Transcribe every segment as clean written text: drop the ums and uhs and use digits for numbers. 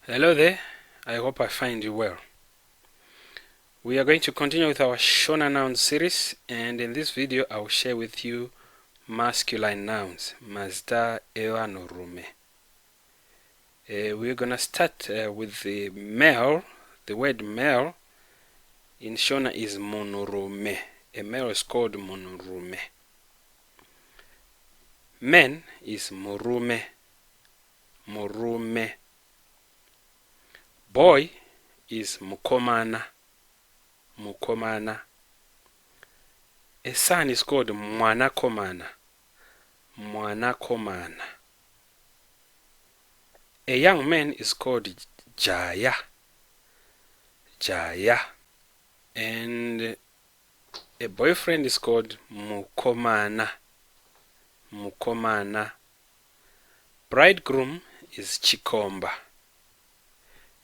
Hello there, I hope I find you well. We are going to continue with our Shona Nouns series, and in this video I will share with you masculine nouns, mazda evanhurume. We're going to start with the male. The word male in Shona is Munhurume. A male is called Munhurume. Man is Murume. Murume. Boy is Mukomana. Mukomana. A son is called Mwanakomana. Mwanakomana. A young man is called Jaya. Jaya. And a boyfriend is called Mukomana. Mukomana. Bridegroom is Chikomba.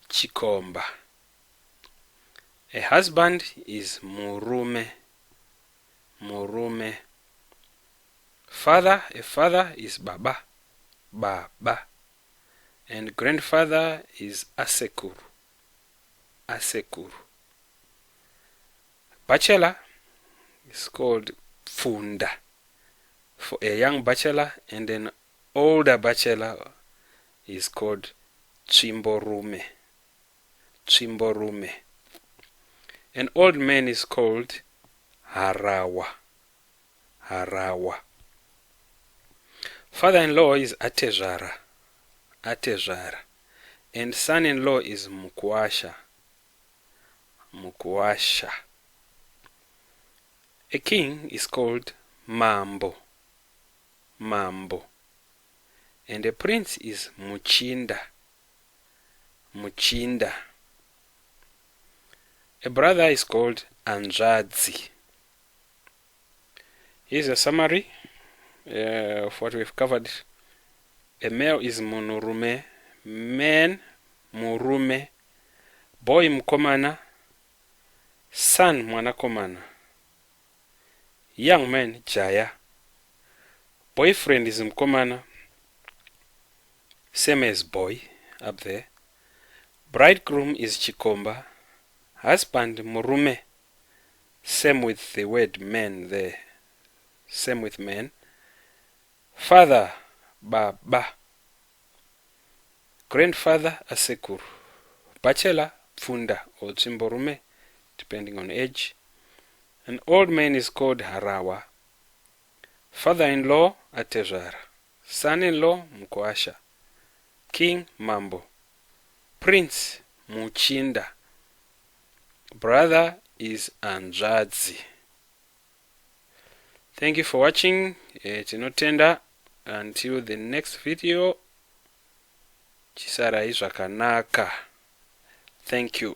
Chikomba. A husband is Murume. Murume. A father is Baba. Baba. And grandfather is Asekuru. Asekuru. Bachelor is called Pfunda, for a young bachelor, and an older bachelor is called Tsvimborume. Tsvimborume. An old man is called Harawa. Harawa. Father-in-law is Atezvara. Atezvara. And son-in-law is Mukuwasha. Mukuwasha. A king is called Mambo. Mambo. And a prince is Muchinda. Muchinda. A brother is called Anzvadzi. Here's a summary of what we've covered. A male is Munhurume, man Murume, boy Mukomana, son Mwanakomana, young man Jaya, boyfriend is Mukomana, same as boy up there. Bridegroom is Chikomba, husband Murume, same with the word man there, same with man. Father Baba, grandfather Asekuru, bachelor Pfunda or Tsvimborume, depending on age. An old man is called Harawa, father-in-law Atezvara, son-in-law Mukuwasha, king Mambo, prince Muchinda, brother is Anzvadzi. Thank you for watching. Tinotenda. Until the next video, chisara izvakanaka. Thank you.